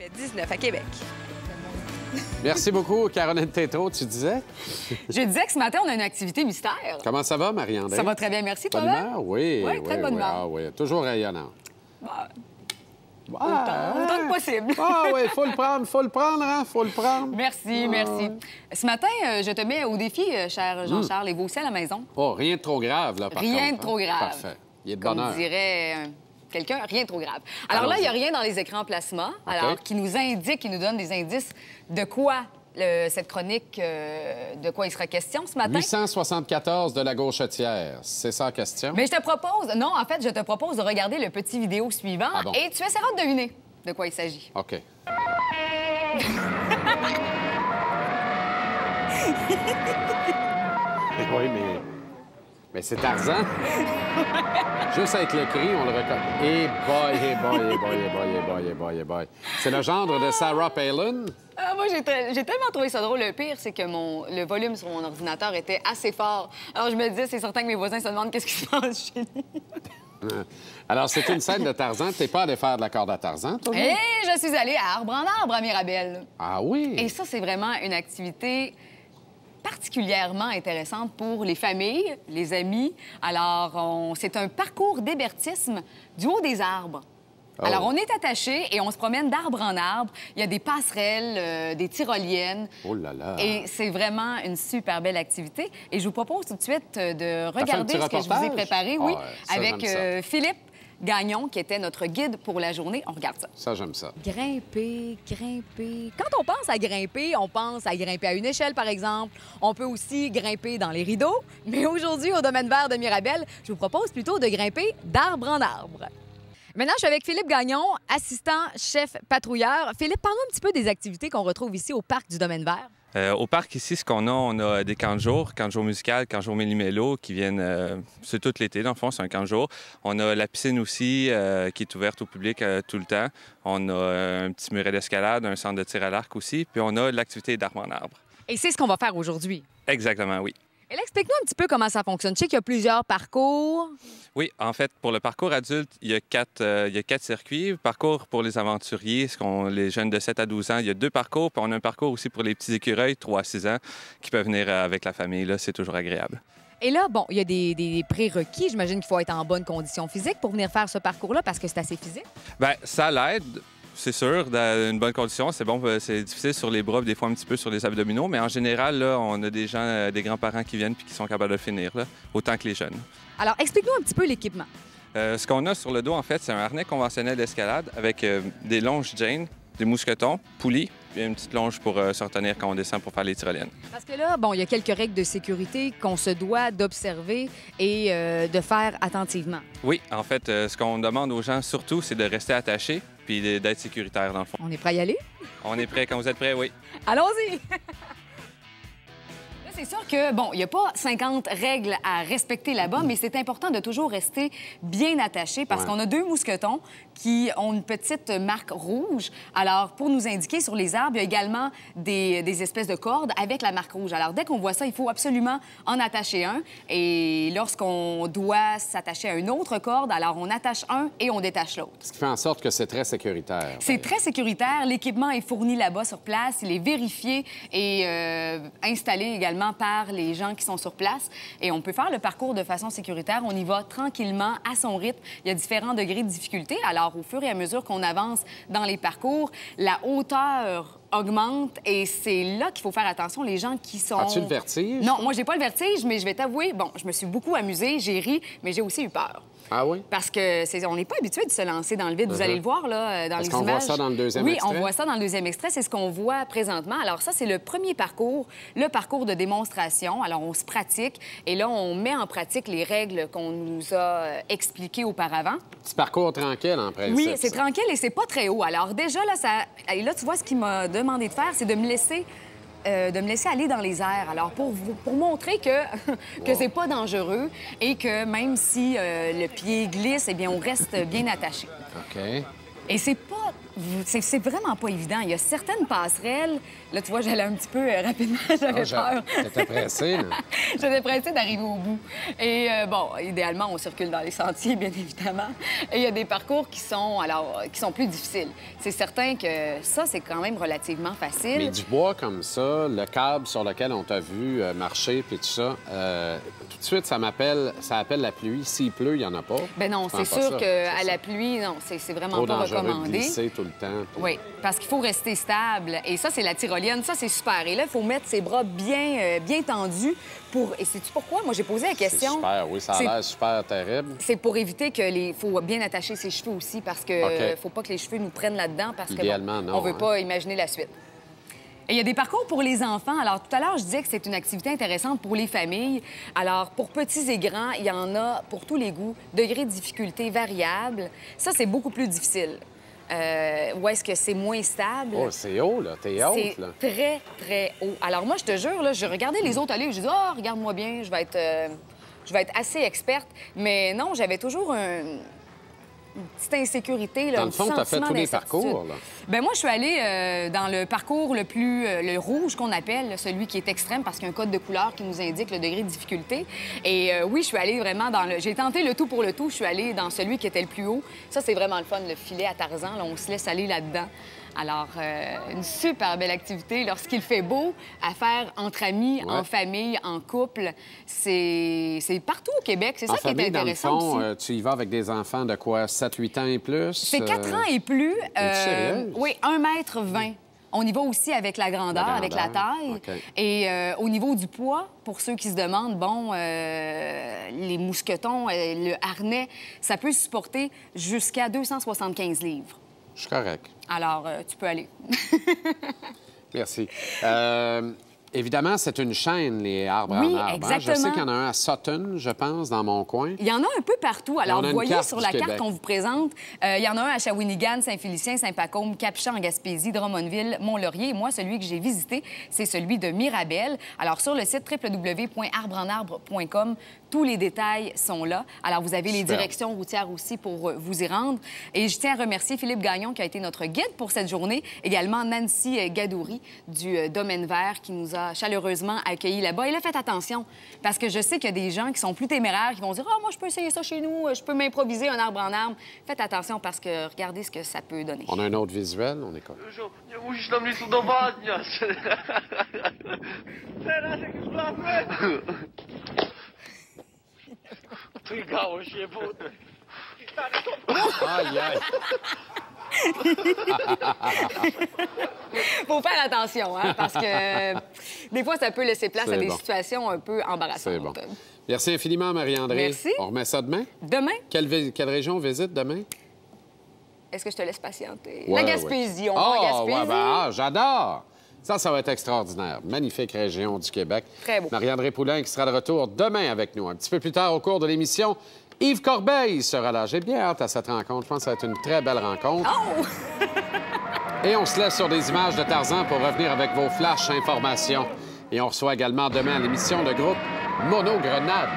Le 19 à Québec. Merci beaucoup, Caroline Tétrault, tu disais? Je disais que ce matin, on a une activité mystère. Comment ça va, Marie-André? Ça va très bien, merci. Bonne Toi-même? humeur? Oui, Oui, très bonne humeur. Ah, oui, toujours rayonnant. Autant que possible. Ah oui, faut le prendre, hein? Faut le prendre. Merci, merci. Ce matin, je te mets au défi, cher Jean-Charles, et vous aussi à la maison. Oh, rien de trop grave, là, par contre. Rien de trop grave. Parfait. Il est de Comme bonne heure. dirait quelqu'un, rien de trop grave. Alors là, il n'y a rien dans les écrans plasma, alors qui nous indique, qui nous donne des indices de quoi cette chronique, de quoi il sera question ce matin. 874 de la Gauchetière, c'est ça la question? Mais je te propose, non, en fait, je te propose de regarder le petit vidéo suivant et tu essaieras de deviner de quoi il s'agit. OK. Oui, mais c'est Tarzan. Juste avec le cri, on le reconnaît. Boy. C'est le gendre de Sarah Palin. Ah, moi, j'ai tellement trouvé ça drôle. Le pire, c'est que le volume sur mon ordinateur était assez fort. Alors, je me disais, c'est certain que mes voisins se demandent qu'est-ce qui se passe chez nous. Alors, c'est une scène de Tarzan. T'es pas allé faire de la corde à Tarzan, toi? Et je suis allée à Arbre en Arbre à Mirabel. Ah oui? Et ça, c'est vraiment une activité particulièrement intéressante pour les familles, les amis. Alors, c'est un parcours d'hébertisme du haut des arbres. Oh. Alors, on est attaché et on se promène d'arbre en arbre. Il y a des passerelles, des tyroliennes. Oh là là! Et c'est vraiment une super belle activité. Et je vous propose tout de suite de regarder ce que je vous ai préparé, oui, ça, avec Philippe Gagnon, qui était notre guide pour la journée. On regarde ça. Ça, j'aime ça. Grimper. Quand on pense à grimper à une échelle, par exemple. On peut aussi grimper dans les rideaux. Mais aujourd'hui, au domaine vert de Mirabel, je vous propose plutôt de grimper d'arbre en arbre. Maintenant, je suis avec Philippe Gagnon, assistant chef patrouilleur. Philippe, parle-nous un petit peu des activités qu'on retrouve ici au parc du domaine vert. Au parc, ici, ce qu'on a, on a des camps de jour musical, camp de jour méli-mélo, qui viennent, c'est tout l'été, dans le fond, c'est un camp de jour. On a la piscine aussi, qui est ouverte au public tout le temps. On a un petit muret d'escalade, un centre de tir à l'arc aussi, puis on a l'activité d'arbre en arbre. Et c'est ce qu'on va faire aujourd'hui. Exactement, oui. Et là, explique-nous un petit peu comment ça fonctionne. Je sais qu'il y a plusieurs parcours. Oui, en fait, pour le parcours adulte, il y a quatre circuits. Parcours pour les aventuriers, les jeunes de 7 à 12 ans, il y a 2 parcours. Puis on a un parcours aussi pour les petits écureuils, 3 à 6 ans, qui peuvent venir avec la famille. Là, c'est toujours agréable. Et là, bon, il y a des prérequis. J'imagine qu'il faut être en bonne condition physique pour venir faire ce parcours-là parce que c'est assez physique. Bien, ça l'aide. C'est sûr, dans une bonne condition. C'est bon, c'est difficile sur les bras, des fois un petit peu sur les abdominaux, mais en général, là, on a des gens, des grands-parents qui viennent puis qui sont capables de le finir, là, autant que les jeunes. Alors, explique-nous un petit peu l'équipement. Ce qu'on a sur le dos, en fait, c'est un harnais conventionnel d'escalade avec des longes Jane, des mousquetons, poulies, puis une petite longe pour se retenir quand on descend pour faire les tyroliennes. Parce que là, bon, il y a quelques règles de sécurité qu'on se doit d'observer et de faire attentivement. Oui, en fait, ce qu'on demande aux gens surtout, c'est de rester attachés puis d'être sécuritaire dans le fond. On est prêt à y aller? On est prêt. Quand vous êtes prêts, oui. Allons-y! C'est sûr que, bon, il n'y a pas 50 règles à respecter là-bas, mais c'est important de toujours rester bien attaché parce qu'on a 2 mousquetons qui ont une petite marque rouge. Alors, pour nous indiquer sur les arbres, il y a également des espèces de cordes avec la marque rouge. Alors, dès qu'on voit ça, il faut absolument en attacher un. Et lorsqu'on doit s'attacher à une autre corde, alors on attache un et on détache l'autre. Ce qui fait en sorte que c'est très sécuritaire. C'est très sécuritaire. L'équipement est fourni là-bas sur place. Il est vérifié et installé également par les gens qui sont sur place. Et on peut faire le parcours de façon sécuritaire. On y va tranquillement, à son rythme. Il y a différents degrés de difficulté. Alors, au fur et à mesure qu'on avance dans les parcours, la hauteur augmente et c'est là qu'il faut faire attention. Les gens qui sont... As-tu le vertige? Non, moi, j'ai pas le vertige, mais je vais t'avouer, bon, je me suis beaucoup amusée, j'ai ri, mais j'ai aussi eu peur. Ah oui? Parce que on n'est pas habitué de se lancer dans le vide. Vous allez le voir, là, dans les images. Est-ce qu'on voit ça dans le deuxième extrait? Oui, on voit ça dans le deuxième extrait. C'est ce qu'on voit présentement. Alors ça, c'est le premier parcours, le parcours de démonstration. Alors, on se pratique et là, on met en pratique les règles qu'on nous a expliquées auparavant. Petit parcours tranquille, en principe. Oui, c'est tranquille et c'est pas très haut. Alors déjà, là, et là, tu vois, ce qu'il m'a demandé de faire, c'est de me laisser aller dans les airs. Alors, pour montrer que c'est pas dangereux et que même si le pied glisse, eh bien, on reste bien attaché. OK. Et c'est pas C'est vraiment pas évident. Il y a certaines passerelles. Là, tu vois, j'allais un petit peu rapidement, j'avais peur. T'étais pressé, là. J'étais pressée d'arriver au bout. Et bon, idéalement, on circule dans les sentiers, bien évidemment. Et il y a des parcours qui sont plus difficiles. C'est certain que ça, c'est quand même relativement facile. Mais du bois comme ça, le câble sur lequel on t'a vu marcher, puis tout ça, tout de suite, ça appelle la pluie. S'il pleut, il n'y en a pas. Ben non, c'est sûr qu'à la pluie, non, c'est vraiment trop pas dangereux recommandé. de glisser tout le temps. Puis... Oui, parce qu'il faut rester stable. Et ça, c'est la tyrolienne. Ça, c'est super. Et là, il faut mettre ses bras bien tendus pour... Et sais-tu pourquoi? Moi, j'ai posé la question. C'est super, oui, ça a l'air super terrible. C'est pour éviter que les... faut bien attacher ses cheveux aussi parce que faut pas que les cheveux nous prennent là-dedans parce idéalement, que non, on veut pas imaginer la suite. Et il y a des parcours pour les enfants. Alors, tout à l'heure, je disais que c'est une activité intéressante pour les familles. Alors, pour petits et grands, il y en a pour tous les goûts, degré de difficulté variable. Ça, c'est beaucoup plus difficile. Où est-ce que c'est moins stable? Oh, c'est haut, là. T'es haute, là. C'est très, très haut. Alors, moi, je te jure, là, je regardais les autres aller, je dis, oh, regarde-moi bien, je vais être assez experte. Mais non, j'avais toujours une petite insécurité, là, dans le fond, tu as fait tous les parcours, là. Bien, moi, je suis allée dans le parcours le rouge qu'on appelle, celui qui est extrême parce qu'il y a un code de couleur qui nous indique le degré de difficulté. Et oui, je suis allée vraiment dans le... J'ai tenté le tout pour le tout. Je suis allée dans celui qui était le plus haut. Ça, c'est vraiment le fun, le filet à Tarzan. Là, on se laisse aller là-dedans. Alors, une super belle activité lorsqu'il fait beau, à faire entre amis, en famille, en couple. C'est partout au Québec. C'est ça qui est intéressant dans le fond, aussi. tu y vas avec des enfants de quoi, 7-8 ans et plus? C'est 4 ans et plus. Oui, 1,20 m. On y va aussi avec la grandeur, avec la taille. Okay. Et au niveau du poids, pour ceux qui se demandent, bon, les mousquetons, le harnais, ça peut supporter jusqu'à 275 livres. Je suis correct. Alors, tu peux aller. Merci. Évidemment, c'est une chaîne, les arbres en arbre. Exactement. Je sais qu'il y en a un à Sutton, je pense, dans mon coin. Il y en a un peu partout. Alors, vous voyez sur la carte Québec. qu'on vous présente, il y en a un à Shawinigan, Saint-Félicien, Saint-Pacôme, Cap-Champ en Gaspésie, Drummondville, Mont-Laurier. Et moi, celui que j'ai visité, c'est celui de Mirabel. Alors, sur le site www.arbrenarbre.com, tous les détails sont là. Alors, vous avez les directions routières aussi pour vous y rendre. Et je tiens à remercier Philippe Gagnon, qui a été notre guide pour cette journée. Également Nancy Gadouri du Domaine vert, qui nous a chaleureusement accueillis là-bas. Et là, faites attention, parce que je sais qu'il y a des gens qui sont plus téméraires, qui vont dire « Ah, moi, je peux essayer ça chez nous, je peux m'improviser un arbre en arbre. » Faites attention, parce que regardez ce que ça peut donner. On a un autre visuel, on écoute. Nie musisz tam nic udowadniać. Teraz jak już wlazłem. Trygało się buty. Aïe, aïe. Faut faire attention, hein, parce que des fois, ça peut laisser place à des situations un peu embarrassantes. C'est bon. Merci infiniment, Marie-André. Merci. On remet ça demain? Demain, Quelle région on visite demain? est-ce que je te laisse patienter? Ouais, La Gaspésie, on ouais. va en Oh, Gaspésie. ouais, ben, j'adore! Ça va être extraordinaire. Magnifique région du Québec. Très beau. Marie-André Poulain qui sera de retour demain avec nous. Un petit peu plus tard au cours de l'émission, Yves Corbeil sera là. J'ai bien hâte à cette rencontre. Je pense que ça va être une très belle rencontre. Oh! Et on se laisse sur des images de Tarzan pour revenir avec vos flash informations. Et on reçoit également demain à l'émission le groupe Mono Grenade.